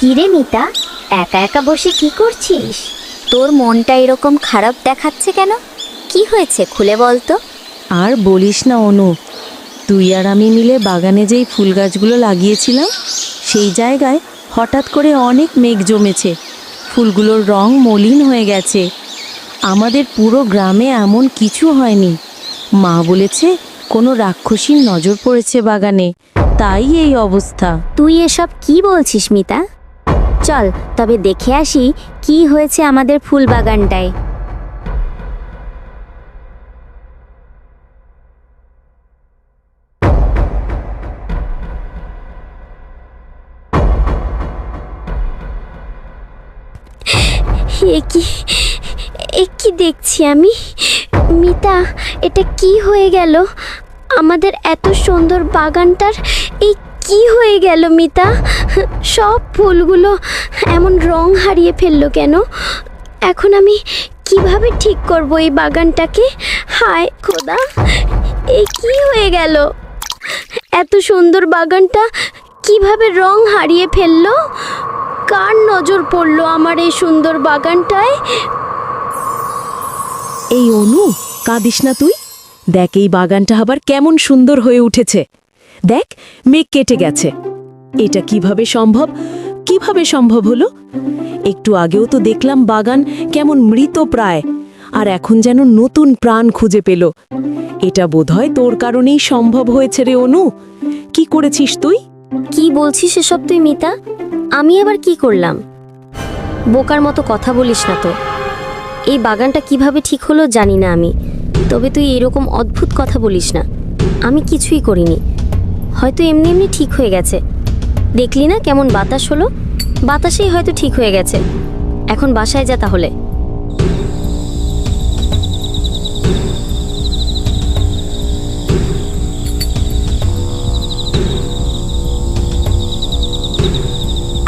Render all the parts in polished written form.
কিরে মিতা, একা একা বসে কি করছিস? তোর মনটা এরকম খারাপ দেখাচ্ছে কেন? কি হয়েছে খুলে বল তো। আর বলিস না অনু, তুই আর আমি মিলে বাগানে যেই ফুল গাছগুলো লাগিয়েছিলাম সেই জায়গায় হঠাৎ করে অনেক মেঘ জমেছে। ফুলগুলোর রং মলিন হয়ে গেছে। আমাদের পুরো গ্রামে এমন কিছু হয়নি। মা বলেছে কোনো রাক্ষসীর নজর পড়েছে বাগানে, তাই এই অবস্থা। তুই এসব কি বলছিস মিতা? চল তবে দেখে আসি কি হয়েছে আমাদের ফুল বাগানটায়। এ কি দেখছি আমি? মিতা, এটা কি হয়ে গেল? আমাদের এত সুন্দর বাগানটার এই কি হয়ে গেল মিতা? সব ফুলগুলো এমন রং হারিয়ে ফেললো কেন? এখন আমি কিভাবে ঠিক করব এই বাগানটাকে? হায় খোদা, এই কি হয়ে গেল? এত সুন্দর বাগানটা কিভাবে রং হারিয়ে ফেললো? কার নজর পড়লো আমার এই সুন্দর বাগানটায়? এই অনু, কাঁদিস না তুই। দেখ এই বাগানটা আবার কেমন সুন্দর হয়ে উঠেছে। দেখ, মেঘ কেটে গেছে। এটা কিভাবে সম্ভব হলো? একটু আগেও তো দেখলাম বাগান কেমন মৃত প্রায়, আর এখন যেন নতুন প্রাণ খুঁজে পেল। এটা বোধহয় তোর কারণেই সম্ভব হয়েছে রে অনু। কি করেছিস তুই? কি বলছিস এসব তুই মিতা? আমি আবার কি করলাম? বোকার মতো কথা বলিস না তো। এই বাগানটা কিভাবে ঠিক হলো জানি না আমি, তবে তুই এরকম অদ্ভুত কথা বলিস না। আমি কিছুই করিনি, হয়তো এমনি এমনি ঠিক হয়ে গেছে। দেখলি না কেমন বাতাস হলো? বাতাসেই হয়তো ঠিক হয়ে গেছে। এখন বাসায় যা তাহলে।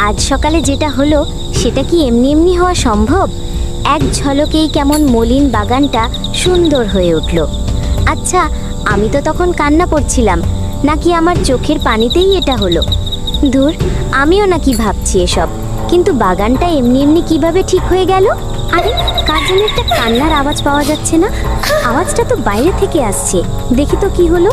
আজ সকালে যেটা হলো সেটা কি এমনি এমনি হওয়া সম্ভব? এক ঝলকেই কেমন মলিন বাগানটা সুন্দর হয়ে উঠল। আচ্ছা, আমি তো তখন কান্না করছিলাম, নাকি আমার চোখের পানিতেই এটা হলো? ধুর, আমিও নাকি ভাবছি এসব, কিন্তু বাগানটা এমনি এমনি কিভাবে ঠিক হয়ে গেল? আরে, কার যেন একটা কান্নার আওয়াজ পাওয়া যাচ্ছে না? আওয়াজটা তো বাইরে থেকে আসছে। দেখি তো কি হলো।